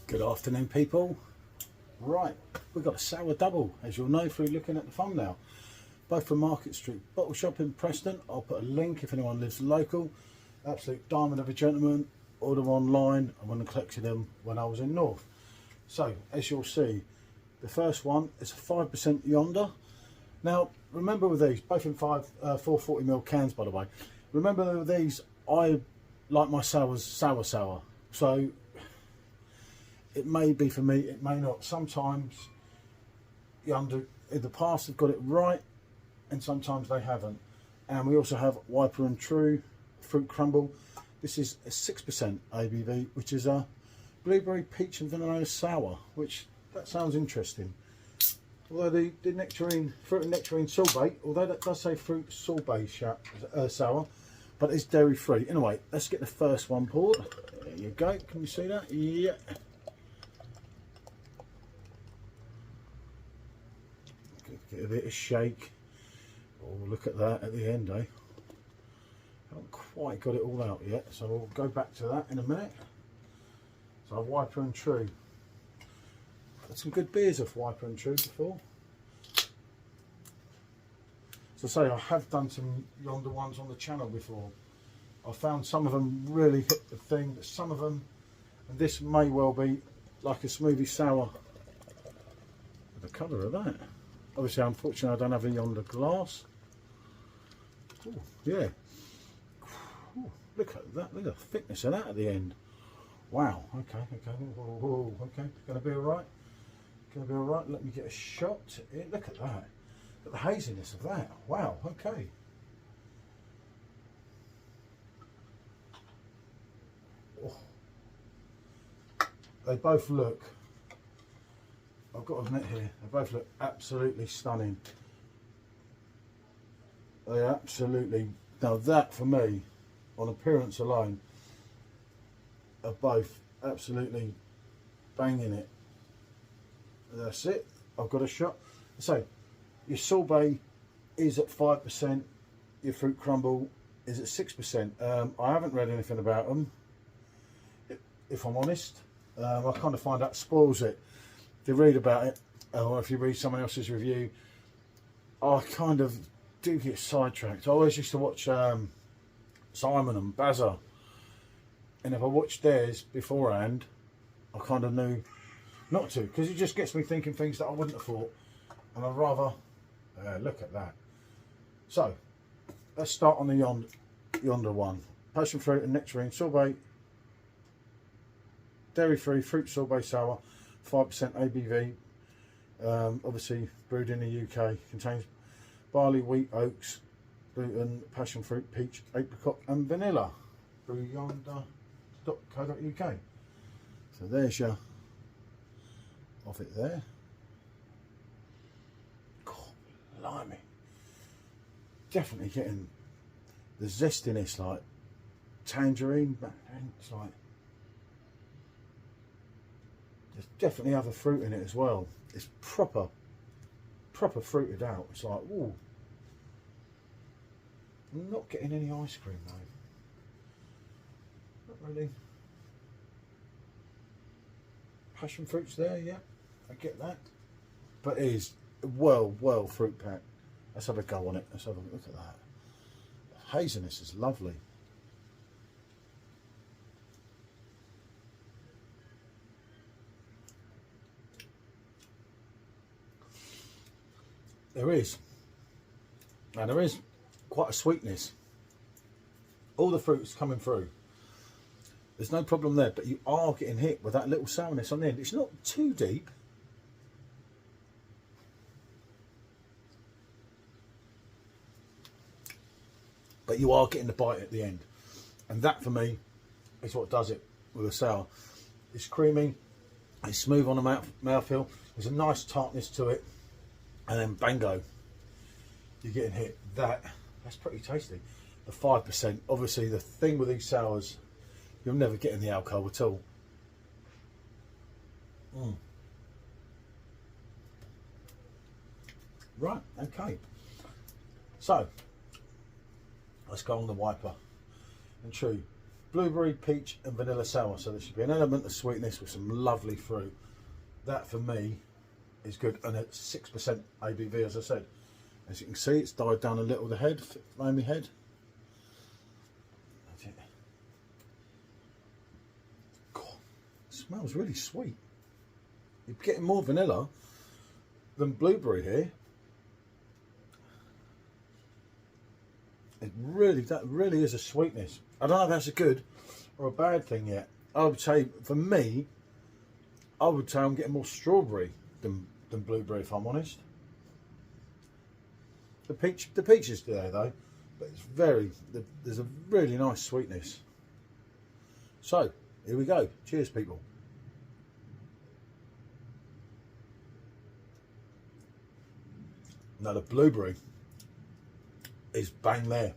Good afternoon, people. Right, we've got a sour double, as you'll know through looking at the thumbnail. Both from Market Street Bottle Shop in Preston. I'll put a link if anyone lives local. Absolute diamond of a gentleman. Order online. I went and collected them when I was in North. So, as you'll see, the first one is a 5% Yonder. Now, remember with these, both in 440ml cans, by the way. Remember with these, I like my sours sour. So, it may be for me, it may not. Sometimes Yonder in the past have got it right, and sometimes they haven't. And we also have Wiper and True Fruit Crumble. This is a 6% ABV, which is a blueberry, peach and vanilla sour, which that sounds interesting. Although the Nectarine, Fruit and Nectarine Sorbet, although that does say Fruit Sorbet sour, but it's dairy free. Anyway, let's get the first one poured. There you go, can you see that? Yeah. Get a bit of shake. Oh, look at that at the end, eh? Haven't quite got it all out yet, so we'll go back to that in a minute. So I've Wiper and True. Had some good beers of Wiper and True before. So say I have done some Yonder ones on the channel before. I found some of them really hit the thing, but some of them, and this may well be like a smoothie sour. The colour of that. Obviously, unfortunately, I don't have a Yonder glass. Ooh, yeah. Ooh, look at that. Look at the thickness of that at the end. Wow. Okay. Whoa, okay. Gonna be all right. Gonna be all right. Let me get a shot. Look at that. Look at the haziness of that. Wow. Okay. Oh. They both look. I've got to admit here, they both look absolutely stunning. They absolutely, now that for me, on appearance alone, are both absolutely banging it. That's it, I've got a shot. So, your Sorbet is at 5%, your Fruit Crumble is at 6%. I haven't read anything about them, if I'm honest. I kind of find that spoils it. If you read about it, or if you read someone else's review, I kind of do get sidetracked. I always used to watch Simon and Bazza, and if I watched theirs beforehand, I kind of knew not to, because it just gets me thinking things that I wouldn't have thought, and I'd rather look at that. So let's start on the Yonder one. Passionfruit and Nectarine Sorbet, dairy free fruit sorbet sour, 5% ABV, obviously brewed in the UK, contains barley, wheat, oats, gluten, passion fruit, peach, apricot and vanilla. Brew Yonder.co.uk. So there's your of it there. God, blimey. Definitely getting the zestiness, like tangerine, but it's like there's definitely other fruit in it as well. It's proper fruited out. It's like, ooh. I'm not getting any ice cream though. Not really. Passion fruit's there, yeah. I get that. But it is well fruit packed. Let's have a go on it. Let's have a look at that. The haziness is lovely. There is, and there is quite a sweetness. All the fruit's coming through. There's no problem there, but you are getting hit with that little sourness on the end. It's not too deep. But you are getting the bite at the end. And that for me is what does it with a sour. It's creamy, it's smooth on the mouthfeel, there's a nice tartness to it. And then bango, you're getting hit. That's pretty tasty. The 5%, obviously the thing with these sours, you'll never get in the alcohol at all. Right, okay. So, let's go on the Wiper and True. blueberry, peach and vanilla sour. So there should be an element of sweetness with some lovely fruit. That for me is good, and it's 6% ABV, as I said. As you can see, it's died down a little, the head, foamy head. That's it. God, it smells really sweet. You're getting more vanilla than blueberry here. That really is a sweetness. I don't know if that's a good or a bad thing yet. I would say, for me, I would say I'm getting more strawberry than blueberry, if I'm honest. The peach is there though, but it's there's a really nice sweetness. So here we go. Cheers, people. Now the blueberry is bang there,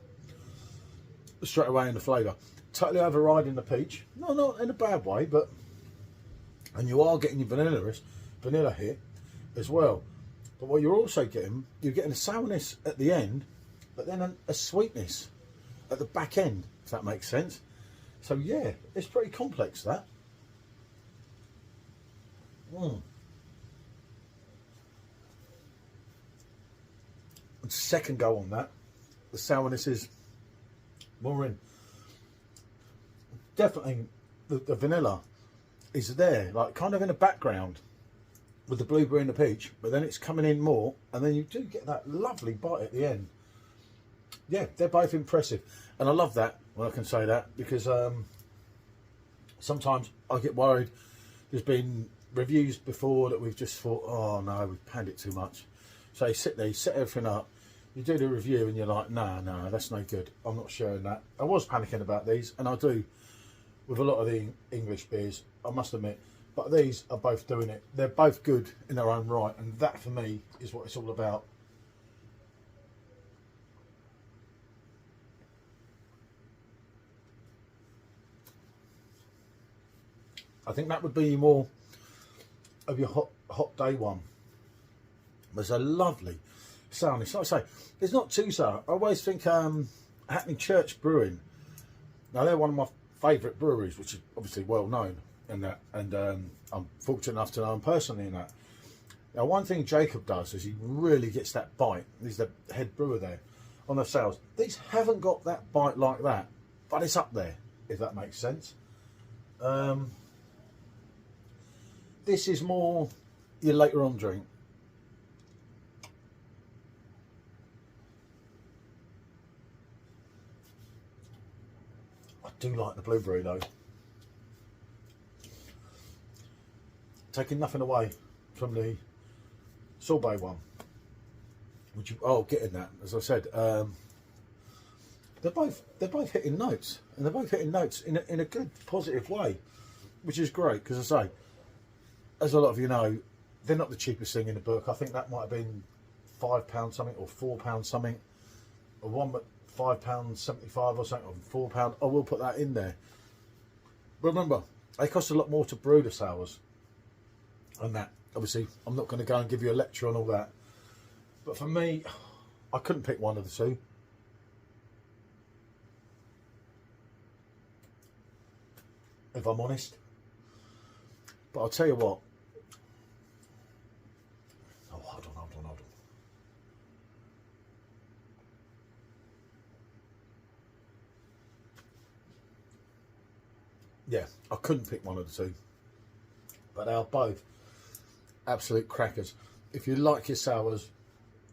straight away in the flavour. Totally overriding the peach. No, not in a bad way, but, and you are getting your vanilla hit as well. But what you're also getting, you're getting a sourness at the end, but then a sweetness at the back end, if that makes sense. So yeah, it's pretty complex, that. Second go on that, the sourness is more in. Definitely the vanilla is there, like kind of in the background with the blueberry and the peach, but then it's coming in more, and then you do get that lovely bite at the end. Yeah, they're both impressive, and I love that when I can say that, because sometimes I get worried. There's been reviews before that we've just thought, oh no, we've panned it too much. So you sit there, you set everything up, you do the review, and you're like, no, that's no good. I'm not sharing that. I was panicking about these, and I do with a lot of the English beers, I must admit. But these are both doing it. They're both good in their own right, and that for me is what it's all about. I think that would be more of your hot day one. There's a lovely sourness. Like I say, it's not too sour. I always think Hackney Church Brewing. Now they're one of my favourite breweries, which is obviously well known in that, and I'm fortunate enough to know them personally in that. Now one thing Jacob does is he really gets that bite. He's the head brewer there on the sales. These haven't got that bite like that, but it's up there, if that makes sense. This is more your later on drink. I do like the blueberry though. Taking nothing away from the sorbet one. Which getting that, as I said, they're both hitting notes, and they're both hitting notes in a good positive way, which is great, because I say, as a lot of you know, they're not the cheapest thing in the book. I think that might have been £5 something or £4 something, or one but £5.75 or something, or £4. I will put that in there. But remember, they cost a lot more to brew the sours, and that obviously I'm not going to go and give you a lecture on all that. But for me, I couldn't pick one of the two. If I'm honest. But I'll tell you what. Oh, hold on. Yeah, I couldn't pick one of the two. But they are both absolute crackers. If you like your sours,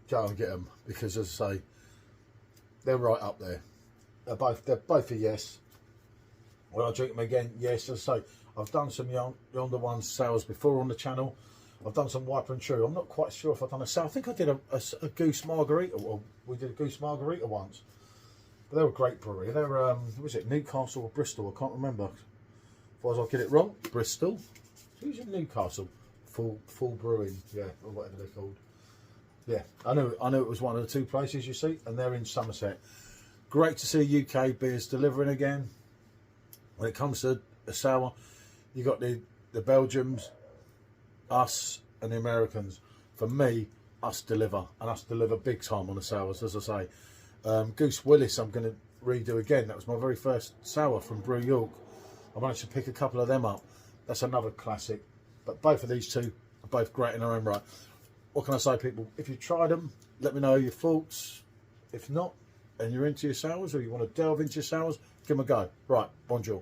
go and get them, because as I say, they're right up there. They're both a yes. Will I drink them again? Yes. As I say, I've done some Yonder ones sours before on the channel. I've done some Wiper and True. I'm not quite sure if I've done a sour. I think I did a goose margarita. Well, we did a goose margarita once. But they were a great brewery. They were, was it Newcastle or Bristol? I can't remember. Otherwise I'll get it wrong. Bristol. Who's in Newcastle? Full Brewing, yeah, or whatever they're called. Yeah, I know it was one of the two places you see, and they're in Somerset. Great to see UK beers delivering again. When it comes to a sour, you got the Belgians, us, and the Americans. For me, us deliver, and us deliver big time on the sours, as I say. Goose Willis, I'm going to redo again. That was my very first sour from Brew York. I managed to pick a couple of them up. That's another classic. But both of these two are both great in their own right. What can I say, people? If you've tried them, let me know your thoughts. If not, and you're into your sours or you want to delve into your sours, give them a go. Right, bonjour.